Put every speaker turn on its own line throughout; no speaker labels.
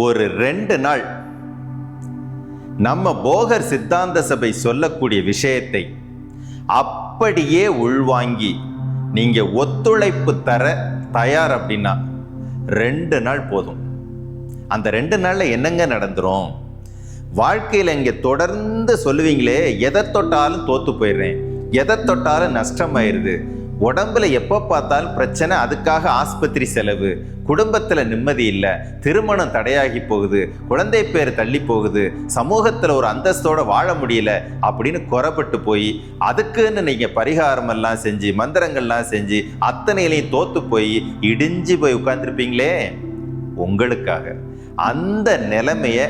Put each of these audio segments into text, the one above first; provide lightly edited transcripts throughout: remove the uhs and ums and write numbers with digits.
ஒரு 2 நாள் நம்ம போகர் சித்தாந்த சபை சொல்லக்கூடிய விஷயத்தை அப்படியே உள்வாங்கி நீங்க ஒத்துழைப்பு தர தயார் அப்படின்னா 2 நாள் போதும். அந்த 2 நாள்ல என்னங்க நடந்துரும்? வாழ்க்கையில் இங்க தொடர்ந்து சொல்லுவீங்களே, எதை தொட்டாலும் தோத்து போயிடுறேன், எதை தொட்டாலும் நஷ்டமாயிருது, உடம்புல எப்போ பார்த்தாலும் பிரச்சனை, அதுக்காக ஆஸ்பத்திரி செலவு, குடும்பத்தில் நிம்மதி இல்லை, திருமணம் தடையாகி போகுது, குழந்தை பேர் தள்ளி போகுது, சமூகத்தில் ஒரு அந்தஸ்தோட வாழ முடியல அப்படின்னு குறைப்பட்டு போய் அதுக்குன்னு நீங்கள் பரிகாரமெல்லாம் செஞ்சு மந்திரங்கள்லாம் செஞ்சு அத்தனையிலையும் தோத்து போய் இடிஞ்சு போய் உட்கார்ந்துருப்பீங்களே. உங்களுக்காக அந்த நிலைமையை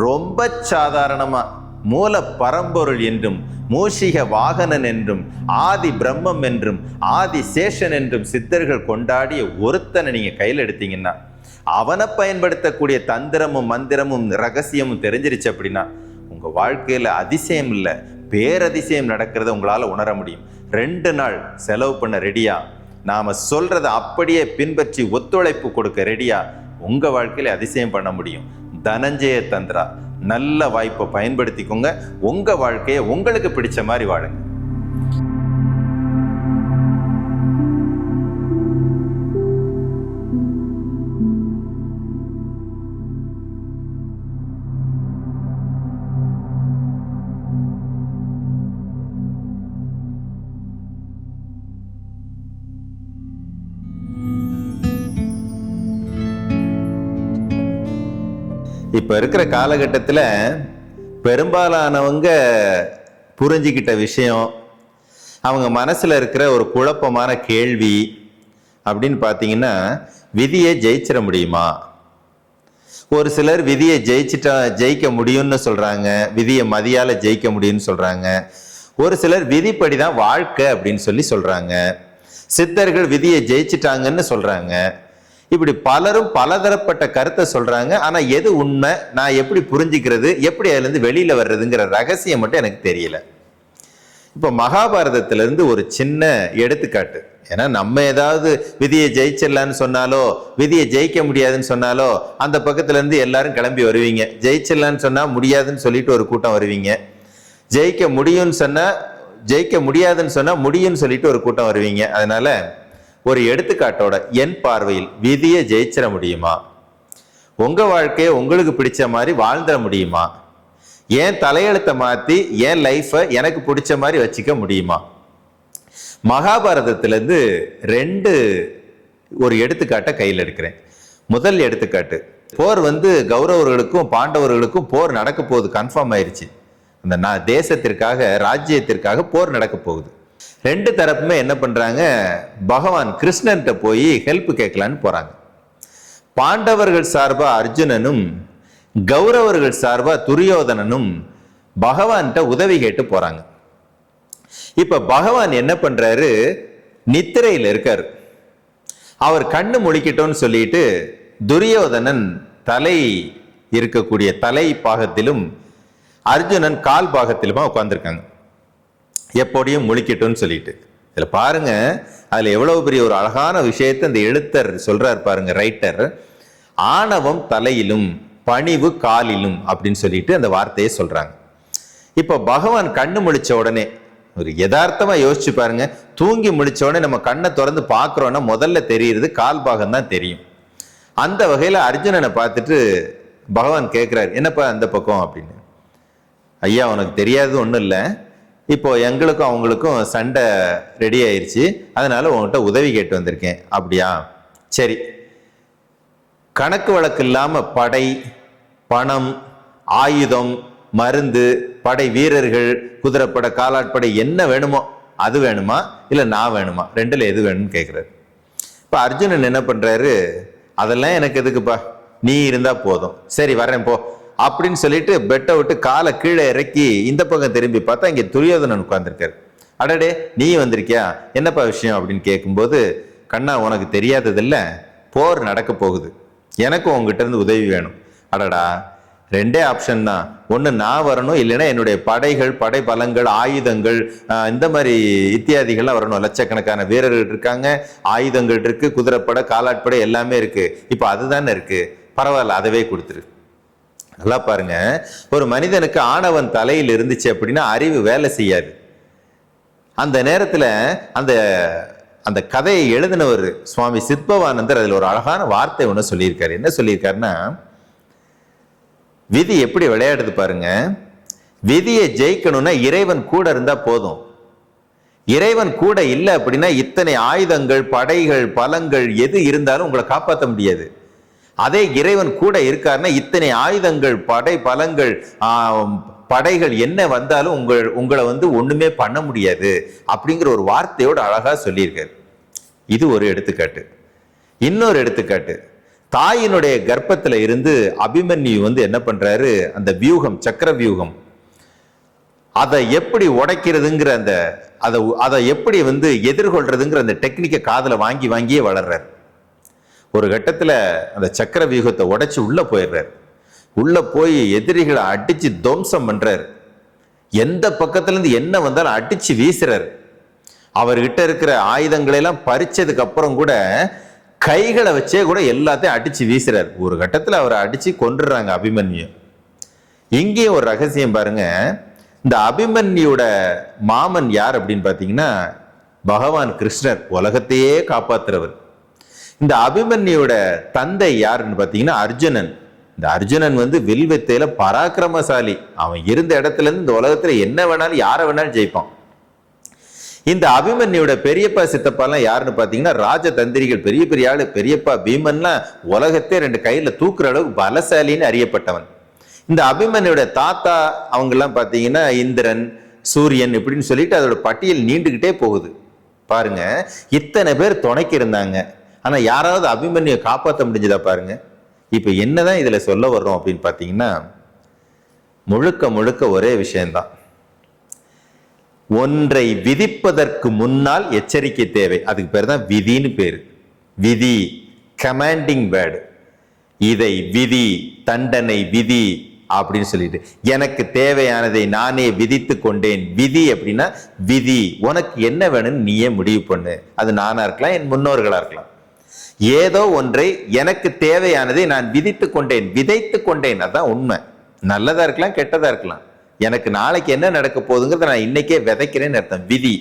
ரொம்ப சாதாரணமாக மூல பரம்பொருள் என்றும் மூஷிக வாகனன் என்றும் ஆதி பிரம்மம் என்றும் ஆதி சேஷன் என்றும் சித்தர்கள் கொண்டாடிய ஒருத்தனை நீங்க கையில் எடுத்தீங்கன்னா, அவனை பயன்படுத்தக்கூடிய தந்திரமும் மந்திரமும் ரகசியமும் தெரிஞ்சிருச்சு அப்படின்னா உங்க வாழ்க்கையில அதிசயம் இல்லை பேரதிசயம் நடக்கிறத உங்களால உணர முடியும். 2 நாள் செலவு பண்ண ரெடியா? நாம சொல்றதை அப்படியே பின்பற்றி ஒத்துழைப்பு கொடுக்க ரெடியா? உங்க வாழ்க்கையில அதிசயம் பண்ண முடியும். தனஞ்சய தந்திரா, நல்ல வாய்ப்பை பயன்படுத்திக்கோங்க. உங்க வாழ்க்கையை உங்களுக்கு பிடிச்ச மாதிரி வாழுங்க. இப்ப இருக்கிற காலகட்டத்தில் பெரும்பாலானவங்க புரிஞ்சுக்கிட்ட விஷயம், அவங்க மனசுல இருக்கிற ஒரு குழப்பமான கேள்வி அப்படின்னு பார்த்தீங்கன்னா, விதியை ஜெயிச்சிட முடியுமா? ஒரு சிலர் விதியை ஜெயிக்க முடியும்னு சொல்றாங்க, விதியை மதியால ஜெயிக்க முடியும்னு சொல்றாங்க. ஒரு சிலர் விதிப்படி தான் வாழ்க்கை அப்படின்னு சொல்றாங்க. சித்தர்கள் விதியை ஜெயிச்சிட்டாங்கன்னு சொல்றாங்க. இப்படி பலரும் பலதரப்பட்ட கருத்தை சொல்றாங்க. ஆனா எது உண்மை, நான் எப்படி புரிஞ்சுக்கிறது, எப்படி அதுல இருந்து வெளியில வர்றதுங்கிற ரகசியம் மட்டும் எனக்கு தெரியல. இப்ப மகாபாரதத்திலிருந்து ஒரு சின்ன எடுத்துக்காட்டு. ஏன்னா நம்ம ஏதாவது விதியை ஜெயிச்சிடலான்னு சொன்னாலோ விதியை ஜெயிக்க முடியாதுன்னு சொன்னாலோ அந்த பக்கத்துல இருந்து எல்லாரும் கிளம்பி வருவீங்க. ஜெயிச்சிடலான்னு சொன்னா முடியாதுன்னு சொல்லிட்டு ஒரு கூட்டம் வருவீங்க. ஜெயிக்க முடியாதுன்னு சொன்னா முடியும்னு சொல்லிட்டு ஒரு கூட்டம் வருவீங்க. அதனால ஒரு எடுத்துக்காட்டோட என் பார்வையில் விதியை ஜெயிச்சிட முடியுமா? உங்க வாழ்க்கையை உங்களுக்கு பிடிச்ச மாதிரி வாழ்ந்துட முடியுமா? ஏன் தலையெழுத்தை மாத்தி என் லைஃபை எனக்கு பிடிச்ச மாதிரி வச்சுக்க முடியுமா? மகாபாரதத்திலிருந்து 2 ஒரு எடுத்துக்காட்டை கையில் எடுக்கிறேன். முதல் எடுத்துக்காட்டு, போர் கௌரவர்களுக்கும் பாண்டவர்களுக்கும் போர் நடக்க போகுது, கன்ஃபார்ம் ஆயிருச்சு. அந்த தேசத்திற்காக ராஜ்யத்திற்காக போர் நடக்க போகுது. 2 தரப்புமே என்ன பண்றாங்க, பகவான் கிருஷ்ணன்ட்ட போய் ஹெல்ப் கேட்கலான்னு போறாங்க. பாண்டவர்கள் சார்பா அர்ஜுனனும் கௌரவர்கள் சார்பா துரியோதனனும் பகவான்கிட்ட உதவி கேட்டு போறாங்க. இப்ப பகவான் என்ன பண்றாரு, நித்திரையில இருக்காரு. அவர் கண்ணு முழிக்கிட்டோன்னு சொல்லிட்டு துரியோதனன் தலை இருக்கக்கூடிய தலை பாகத்திலும் அர்ஜுனன் கால் பாகத்திலுமா உட்கார்ந்துருக்காங்க. எப்படியும் முழிக்கட்டும்னு சொல்லிட்டு. இதுல பாருங்க, அதுல எவ்வளவு பெரிய ஒரு அழகான விஷயத்தை இந்த எழுத்தர் சொல்றாரு பாருங்க, ரைட்டர். ஆணவம் தலையிலும் பணிவு காலிலும் அப்படின்னு சொல்லிட்டு அந்த வார்த்தையை சொல்றாங்க. இப்ப பகவான் கண்ணு முழிச்ச உடனே ஒரு யதார்த்தமா யோசிச்சு பாருங்க, தூங்கி முழிச்ச உடனே நம்ம கண்ணை திறந்து பாக்குறோம்னா முதல்ல தெரியுறது கால் பாகம் தான் தெரியும். அந்த வகையில அர்ஜுனனை பார்த்துட்டு பகவான் கேட்கிறாரு, என்னப்பா அந்த பக்கம் அப்படின்னு. ஐயா, உனக்கு தெரியாது ஒன்றும் இல்லை, இப்போ எங்களுக்கும் அவங்களுக்கும் சண்டை ரெடி ஆயிடுச்சு, அதனால உங்கள்கிட்ட உதவி கேட்டு வந்திருக்கேன். அப்படியா, சரி. கணக்கு வழக்கு இல்லாம படை, பணம், ஆயுதம், மருந்து, படை வீரர்கள், குதிரைப்படை, காலாட்படை என்ன வேணுமோ அது வேணுமா இல்லை நான் வேணுமா, 2ல் எது வேணும்னு கேட்குறாரு. இப்போ அர்ஜுனன் என்ன பண்றாரு, அதெல்லாம் எனக்கு எதுக்குப்பா, நீ இருந்தா போதும், சரி வரேன் போ அப்படின்னு சொல்லிட்டு பெட்டை விட்டு காலை கீழே இறக்கி இந்த பக்கம் திரும்பி பார்த்தா இங்கே துரியோதனன் உட்கார்ந்துருக்காரு. அடடே, நீ வந்திருக்கியா, என்னப்பா விஷயம் அப்படின்னு கேட்கும்போது, கண்ணா உனக்கு தெரியாததில்ல, போர் நடக்க போகுது, எனக்கும் உங்ககிட்ட இருந்து உதவி வேணும். அடடா, 2 ஆப்ஷன் தான், ஒன்று நான் வரணும், இல்லைன்னா என்னுடைய படைகள், படை பலங்கள், ஆயுதங்கள், இந்த மாதிரி இத்தியாதிகள்லாம் வரணும். லட்சக்கணக்கான வீரர்கள் இருக்காங்க, ஆயுதங்கள் இருக்கு, குதிரைப்படை, காலாட்படை எல்லாமே இருக்கு. இப்போ அதுதானே இருக்கு, பரவாயில்ல, அதவே கொடுத்துரு. நல்லா பாருங்க, ஒரு மனிதனுக்கு ஆணவன் தலையில் இருந்துச்சு அப்படின்னா அறிவு வேலை செய்யாது. அந்த நேரத்துல அந்த அந்த கதையை எழுதினவர் சுவாமி சித்பவானந்தர் அதுல ஒரு அழகான வார்த்தை ஒண்ணு சொல்லியிருக்காரு. என்ன சொல்லியிருக்காருன்னா, விதி எப்படி விளையாடுது பாருங்க. விதியை ஜெயிக்கணும்னா இறைவன் கூட இருந்தா போதும். இறைவன் கூட இல்லை அப்படின்னா இத்தனை ஆயுதங்கள், படைகள், பலங்கள் எது இருந்தாலும் உங்களை காப்பாற்ற முடியாது. அதே இறைவன் கூட இருக்காருன்னா இத்தனை ஆயுதங்கள், படை, பலங்கள், படைகள் என்ன வந்தாலும் உங்களை ஒண்ணுமே பண்ண முடியாது அப்படிங்கிற ஒரு வார்த்தையோடு அழகா சொல்லியிருக்காரு. இது ஒரு எடுத்துக்காட்டு. இன்னொரு எடுத்துக்காட்டு, தாயினுடைய கர்ப்பத்துல இருந்து அபிமன்யு என்ன பண்றாரு, அந்த வியூகம், சக்கர வியூகம், அதை எப்படி உடைக்கிறதுங்கிற அதை எப்படி எதிர்கொள்றதுங்கிற அந்த டெக்னிக்கை காதுல வாங்கியே வளர்றாரு. ஒரு கட்டத்துல அந்த சக்கர வியூகத்தை உடைச்சு உள்ள போயிடுறாரு. உள்ள போய் எதிரிகளை அடிச்சு துவம்சம் பண்றாரு. எந்த பக்கத்துல இருந்து என்ன வந்தாலும் அடிச்சு வீசுறாரு. அவர்கிட்ட இருக்கிற ஆயுதங்களை எல்லாம் பறிச்சதுக்கு அப்புறம் கூட கைகளை வச்சே கூட எல்லாத்தையும் அடிச்சு வீசுறாரு. ஒரு கட்டத்துல அவரை அடிச்சு கொன்றுறாங்க அபிமன்யு. இங்கேயும் ஒரு ரகசியம் பாருங்க. இந்த அபிமன்யோட மாமன் யார் அப்படின்னு பாத்தீங்கன்னா பகவான் கிருஷ்ணர், உலகத்தையே காப்பாத்துறவர். இந்த அபிமன்யோட தந்தை யாருன்னு பாத்தீங்கன்னா அர்ஜுனன். இந்த அர்ஜுனன் வில்வித்தையில பராக்கிரமசாலி. அவன் இருந்த இடத்துல இருந்து இந்த உலகத்துல என்ன வேணாலும் யாரை வேணாலும் ஜெயிப்பான். இந்த அபிமன்யோட பெரியப்பா சித்தப்பா எல்லாம் யாருன்னு பாத்தீங்கன்னா ராஜதந்திரிகள், பெரிய பெரிய ஆளு. பெரியப்பா பீமன்லாம் உலகத்தை 2 கையில தூக்குற அளவுக்கு பலசாலின்னு அறியப்பட்டவன். இந்த அபிமன்யோட தாத்தா அவங்க எல்லாம் பாத்தீங்கன்னா இந்திரன், சூரியன் இப்படின்னு சொல்லிட்டு அதோட பட்டியல் நீண்டுகிட்டே போகுது. பாருங்க, இத்தனை பேர் துணைக்கு இருந்தாங்க. ஆனா யாராவது அபிமன்யை காப்பாற்ற முடிஞ்சதா பாருங்க. இப்ப என்னதான் இதுல சொல்ல வர்றோம் அப்படின்னு பாத்தீங்கன்னா, முழுக்க முழுக்க ஒரே விஷயம்தான். ஒன்றை விதிப்பதற்கு முன்னால் எச்சரிக்கை தேவை. அதுக்கு பேர் தான் விதின்னு பேரு. விதி, கமாண்டிங் வேர்டு. இதை விதி, தண்டனை விதி அப்படின்னு சொல்லிட்டு எனக்கு தேவையானதை நானே விதித்து கொண்டேன். விதி அப்படின்னா விதி, உனக்கு என்ன வேணும்னு நீயே முடிவு பண்ணு. அது நானா இருக்கலாம், என் முன்னோர்களா இருக்கலாம். ஏதோ ஒன்றை எனக்கு தேவையானதை நான் விதித்து கொண்டேன், விதைத்து கொண்டேன். அதான் உண்மை. நல்லதா இருக்கலாம், கெட்டதா இருக்கலாம். எனக்கு நாளைக்கு என்ன நடக்க போகுதுங்கிறத நான் இன்னைக்கே விதைக்கிறேன்னு அர்த்தம். விதி.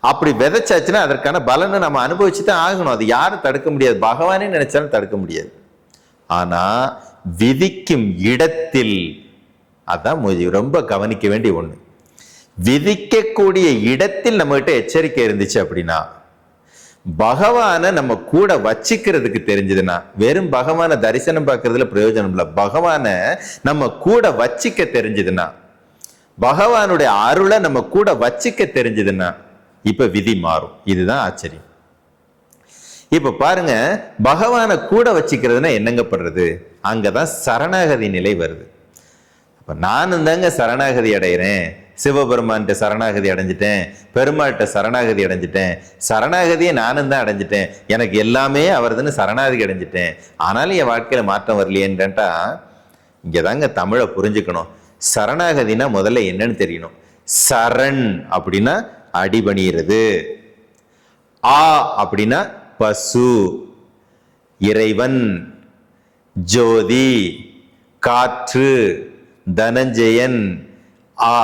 அப்படி விதைச்சாச்சுன்னா அதற்கான பலனை நம்ம அனுபவிச்சுதான் ஆகணும். அது யாரும் தடுக்க முடியாது. பகவானே நினைச்சாலும் தடுக்க முடியாது. ஆனா விதிக்கும் இடத்தில், அதான் ரொம்ப கவனிக்க வேண்டிய ஒண்ணு. விதிக்கக்கூடிய இடத்தில் நம்ம கிட்ட எச்சரிக்கை இருந்துச்சு அப்படின்னா, பகவானை நம்ம கூட வச்சிக்கிறதுக்கு தெரிஞ்சதுன்னா, வெறும் பகவானை தரிசனம் பார்க்கறதுல பிரயோஜனம் இல்லை. பகவானை நம்ம கூட வச்சிக்க தெரிஞ்சதுன்னா, பகவானுடைய அருளை நம்ம கூட வச்சிக்க தெரிஞ்சதுன்னா, இப்ப விதி மாறும். இதுதான் ஆச்சரியம். இப்ப பாருங்க, பகவானை கூட வச்சுக்கிறதுனா என்னங்க பண்றது? அங்கதான் சரணாகதி நிலை வருது. அப்ப நானும் தாங்க சரணாகதி அடைகிறேன். சிவபெருமான்கிட்ட சரணாகதி அடைஞ்சிட்டேன், பெருமாள்கிட்ட சரணாகதி அடைஞ்சிட்டேன், சரணாகதியை நானும் தான் அடைஞ்சிட்டேன், எனக்கு எல்லாமே அவர்துன்னு சரணாகதி அடைஞ்சிட்டேன். ஆனாலும் என் வாழ்க்கையில மாற்றம் வரலையேன்ட்டா, இங்கதாங்க தமிழை புரிஞ்சுக்கணும். சரணாகதினா முதல்ல என்னன்னு தெரியணும். சரண் அப்படின்னா அடிபணிகிறது, ஆ அப்படின்னா பசு, இறைவன், ஜோதி, காற்று, தனஞ்சயன், ஆ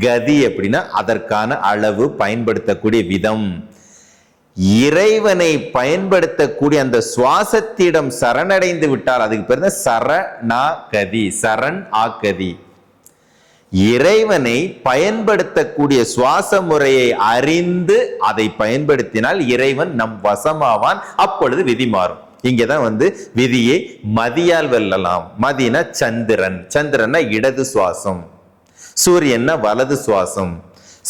கதி அப்படின்னா அதற்கான அளவு, பயன்படுத்தக்கூடிய விதம். இறைவனை பயன்படுத்தக்கூடிய அந்த சுவாசத்திடம் சரணடைந்து விட்டால் அதுக்கு பேர் தான் சரணாகதி. சரண் ஆகதி. இறைவனை பயன்படுத்தக்கூடிய சுவாச முறையை அறிந்து அதை பயன்படுத்தினால் இறைவன் நம் வசமாவான். அப்பொழுது விதி மாறும். இங்கதான் விதியை மதியால் வெல்லலாம். மதினா சந்திரன், சந்திரன்னா இடது சுவாசம், சூரியன்னா வலது சுவாசம்.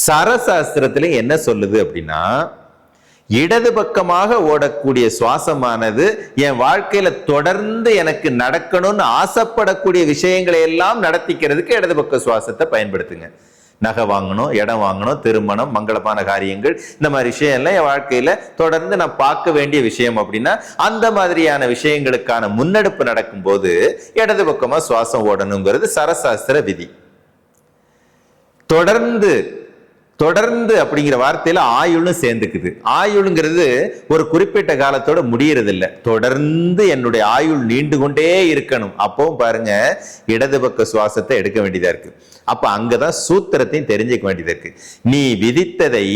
சரசாஸ்திரத்திலே என்ன சொல்லுது அப்படின்னா, இடது பக்கமாக ஓடக்கூடிய சுவாசமானது என் வாழ்க்கையில தொடர்ந்து எனக்கு நடக்கணும்னு ஆசைப்படக்கூடிய விஷயங்களை எல்லாம் நடத்திக்கிறதுக்கு இடது பக்க சுவாசத்தை பயன்படுத்துங்க. நகை வாங்கணும், இடம் வாங்கணும், திருமணம், மங்களமான காரியங்கள், இந்த மாதிரி விஷயம் எல்லாம் என் வாழ்க்கையில தொடர்ந்து நான் பார்க்க வேண்டிய விஷயம் அப்படின்னா, அந்த மாதிரியான விஷயங்களுக்கான முன்னெடுப்பு நடக்கும் போது இடது பக்கமா சுவாசம் ஓடணுங்கிறது சரசாஸ்திர விதி. தொடர்ந்து தொடர்ந்து அப்படிங்கிற வார்த்தையில ஆயுள்னு சேர்ந்துக்குது. ஆயுள்ங்கிறது ஒரு குறிப்பிட்ட காலத்தோட முடியறது இல்லை, தொடர்ந்து என்னுடைய ஆயுள் நீண்டு கொண்டே இருக்கணும். அப்பவும் பாருங்க, இடது பக்க சுவாசத்தை எடுக்க வேண்டியதா இருக்கு. அப்ப அங்கதான் சூத்திரத்தையும் தெரிஞ்சுக்க வேண்டியதா இருக்கு. நீ விதித்ததை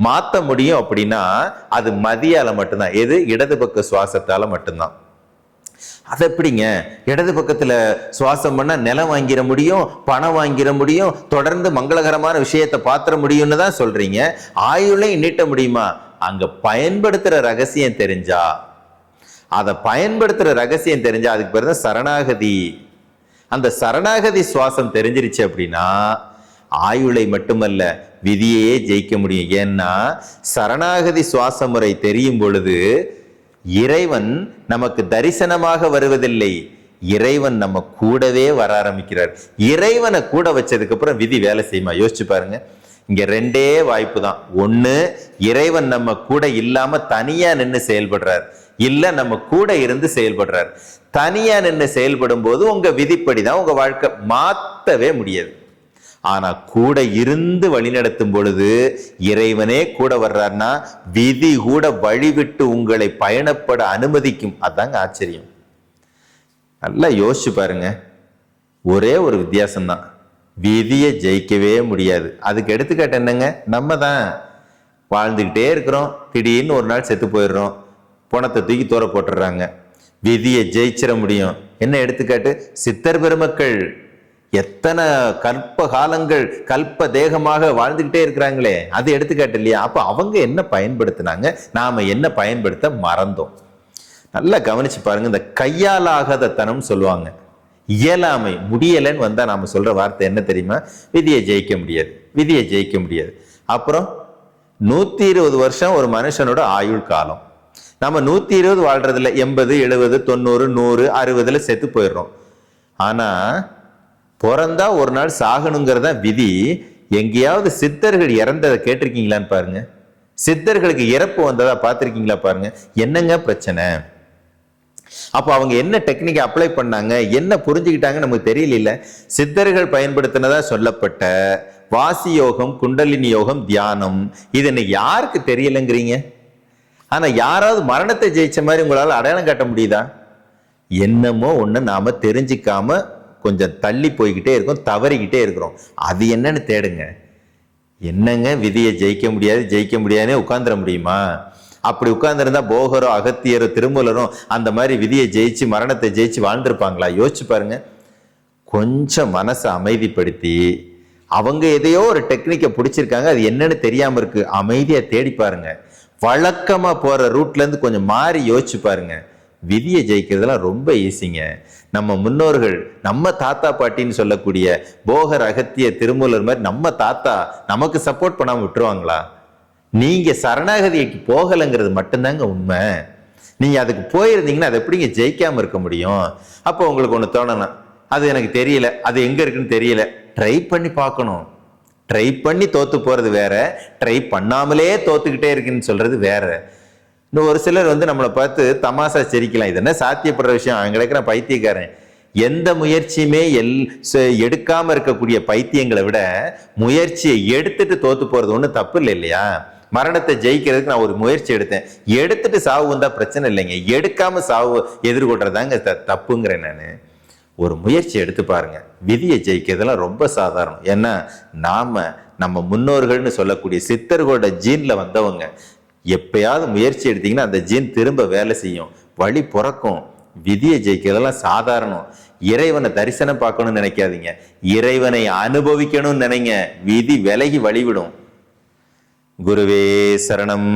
மாத்த முடியும் அப்படின்னா அது மதியால மட்டும்தான். எது? இடது பக்க சுவாசத்தால மட்டும்தான். அது எப்படிங்க இடது பக்கத்துல சுவாசம் பண்ணா நிலம் வாங்கிட முடியும், பணம் வாங்கிட முடியும், தொடர்ந்து மங்களகரமான விஷயத்தை பாத்திர முடியும்னு தான் சொல்றீங்க. ஆயுளையும் நீட்ட முடியுமா? அங்க பயன்படுத்துற ரகசியம் தெரிஞ்சா, அதை பயன்படுத்துற ரகசியம் தெரிஞ்சா அதுக்கு பேர் தான் சரணாகதி. அந்த சரணாகதி சுவாசம் தெரிஞ்சிருச்சு அப்படின்னா ஆயுளை மட்டுமல்ல விதியையே ஜெயிக்க முடியும். ஏன்னா சரணாகதி சுவாச முறை தெரியும் பொழுது இறைவன் நமக்கு தரிசனமாக வருவதில்லை, இறைவன் நம்ம கூடவே வர ஆரம்பிக்கிறார். இறைவனை கூட வச்சதுக்கு அப்புறம் விதி வேலை செய்யுமா? யோசிச்சு பாருங்க. இங்க ரெண்டே வாய்ப்பு தான். ஒண்ணு, இறைவன் நம்ம கூட இல்லாம தனியா நின்று செயல்படுறார், இல்ல நம்ம கூட இருந்து செயல்படுறார். தனியா நின்று செயல்படும் போது உங்க விதிப்படிதான் உங்க வாழ்க்கை, மாத்தவே முடியாது. ஆனா கூட இருந்து வழிநடத்தும் பொழுது இறைவனே கூட வர்றாருன்னா விதி கூட வழிவிட்டு உங்களை பயணப்பட அனுமதிக்கும். அதாங்க ஆச்சரியம். நல்லா யோசிச்சு பாருங்க. ஒரே ஒரு வித்தியாசம்தான், விதியை ஜெயிக்கவே முடியாது. அதுக்கு எடுத்துக்காட்டு என்னங்க? நம்ம தான் வாழ்ந்துகிட்டே இருக்கிறோம், திடீர்னு ஒரு நாள் செத்து போயிடுறோம், பணத்தை தூக்கி தூர போட்டுடுறாங்க. விதியை ஜெயிச்சிட முடியும். என்ன எடுத்துக்காட்டு? சித்தர் பெருமக்கள் எத்தனை கல்ப காலங்கள் கல்ப தேகமாக வாழ்ந்துகிட்டே இருக்கிறாங்களே, அது எடுத்துக்காட்டு இல்லையா? அப்ப அவங்க என்ன பயன்படுத்தினாங்க, நாம என்ன பயன்படுத்த மறந்தோம். நல்லா கவனிச்சு பாருங்க. இந்த கையாலாகாத தனம் சொல்லுவாங்க, இயலாமை, முடியலைன்னு வந்தா நாம சொல்ற வார்த்தை என்ன தெரியுமா? விதியை ஜெயிக்க முடியாது, விதியை ஜெயிக்க முடியாது. அப்புறம் 120 வருஷம் ஒரு மனுஷனோட ஆயுள் காலம். நம்ம 120 வாழ்றது இல்லை, 80, 70, 90, 100, 60 செத்து போயிடுறோம். ஆனா பிறந்தா ஒரு நாள் சாகணுங்கிறதா விதி. எங்கேயாவது சித்தர்கள் இறந்ததை கேட்டிருக்கீங்களான்னு பாருங்க. சித்தர்களுக்கு இறப்பு வந்ததா பார்த்திருக்கீங்களா பாருங்க. என்னங்க பிரச்சனை? அப்ப அவங்க என்ன டெக்னிக் அப்ளை பண்ணாங்க, என்ன புரிஞ்சுக்கிட்டாங்க நமக்கு தெரியல. சித்தர்கள் பயன்படுத்தினதா சொல்லப்பட்ட வாசி யோகம், குண்டலினி யோகம், தியானம், இது இன்னைக்கு யாருக்கு தெரியலங்கிறீங்க? ஆனா யாராவது மரணத்தை ஜெயிச்ச மாதிரி உங்களால அடையாளம் காட்ட முடியுதா? என்னமோ ஒண்ணு நாம தெரிஞ்சிக்காம கொஞ்சம் தள்ளி போய்கிட்டே இருக்கும், தவறிக்கிட்டே இருக்கிறோம். அது என்னன்னு தேடுங்க. என்னங்க விதியை ஜெயிக்க முடியாது ஜெயிக்க முடியாதுன்னே உட்கார்ந்துட முடியுமா? அப்படி உட்கார்ந்துருந்தா போகரோ, அகத்தியரோ, திருமூலரும் அந்த மாதிரி விதியை ஜெயிச்சு மரணத்தை ஜெயிச்சு வாழ்ந்திருப்பாங்களா? யோசிச்சு பாருங்க. கொஞ்சம் மனசை அமைதிப்படுத்தி, அவங்க எதையோ ஒரு டெக்னிக்கை பிடிச்சிருக்காங்க, அது என்னன்னு தெரியாம இருக்கு, அமைதியா தேடி பாருங்க. வழக்கமா போற ரூட்ல இருந்து கொஞ்சம் மாறி யோசிச்சு பாருங்க. விதியை ஜெயிக்கிறதுலாம் ரொம்ப ஈஸிங்க. நம்ம முன்னோர்கள், நம்ம தாத்தா பாட்டின்னு சொல்லக்கூடிய போகர், அகத்திய, திருமூலர் மாதிரி நம்ம தாத்தா நமக்கு சப்போர்ட் பண்ணாம விட்டுருவாங்களா? நீங்க சரணாகதிக்கு போகலைங்கிறது மட்டும்தாங்க உண்மை. நீங்க அதுக்கு போயிருந்தீங்கன்னா அது எப்படிங்க ஜெயிக்காம இருக்க முடியும்? அப்போ உங்களுக்கு ஒண்ணு தோணலாம், அது எனக்கு தெரியல, அது எங்க இருக்குன்னு தெரியல. ட்ரை பண்ணி பார்க்கணும். ட்ரை பண்ணி தோத்து போறது வேற, ட்ரை பண்ணாமலே தோத்துக்கிட்டே இருக்குன்னு சொல்றது வேற. இன்னும் ஒரு சிலர் நம்மளை பார்த்து தமாசா சிரிக்கலாம், இது என்ன சாத்தியப்படுற விஷயம், அவங்க கிடைக்கிற பைத்தியக்காரன். எந்த முயற்சியுமே எடுக்காம இருக்கக்கூடிய பைத்தியங்களை விட முயற்சியை எடுத்துட்டு தோத்து போறது ஒண்ணு தப்பு இல்லை இல்லையா? மரணத்தை ஜெயிக்கிறதுக்கு நான் ஒரு முயற்சி எடுத்தேன், எடுத்துட்டு சாவு வந்தா பிரச்சனை இல்லைங்க, எடுக்காம சாவு எதிர்கொள்றதாங்க தப்புங்கிறேன் நானு. ஒரு முயற்சி எடுத்து பாருங்க. விதியை ஜெயிக்கிறதுலாம் ரொம்ப சாதாரணம். ஏன்னா நம்ம முன்னோர்கள்னு சொல்லக்கூடிய சித்தர்களோட ஜீன்ல வந்தவங்க. எப்பயாவது முயற்சி எடுத்தீங்கன்னா அந்த ஜீன் திரும்ப வேலை செய்யும், வழி பிறக்கும். விதியை ஜெயிக்கிறதெல்லாம் சாதாரணம். இறைவனை தரிசனம் பார்க்கணும்னு நினைக்காதீங்க, இறைவனை அனுபவிக்கணும்னு நினைங்க. விதி விலகி வழிவிடும். குருவே சரணம்.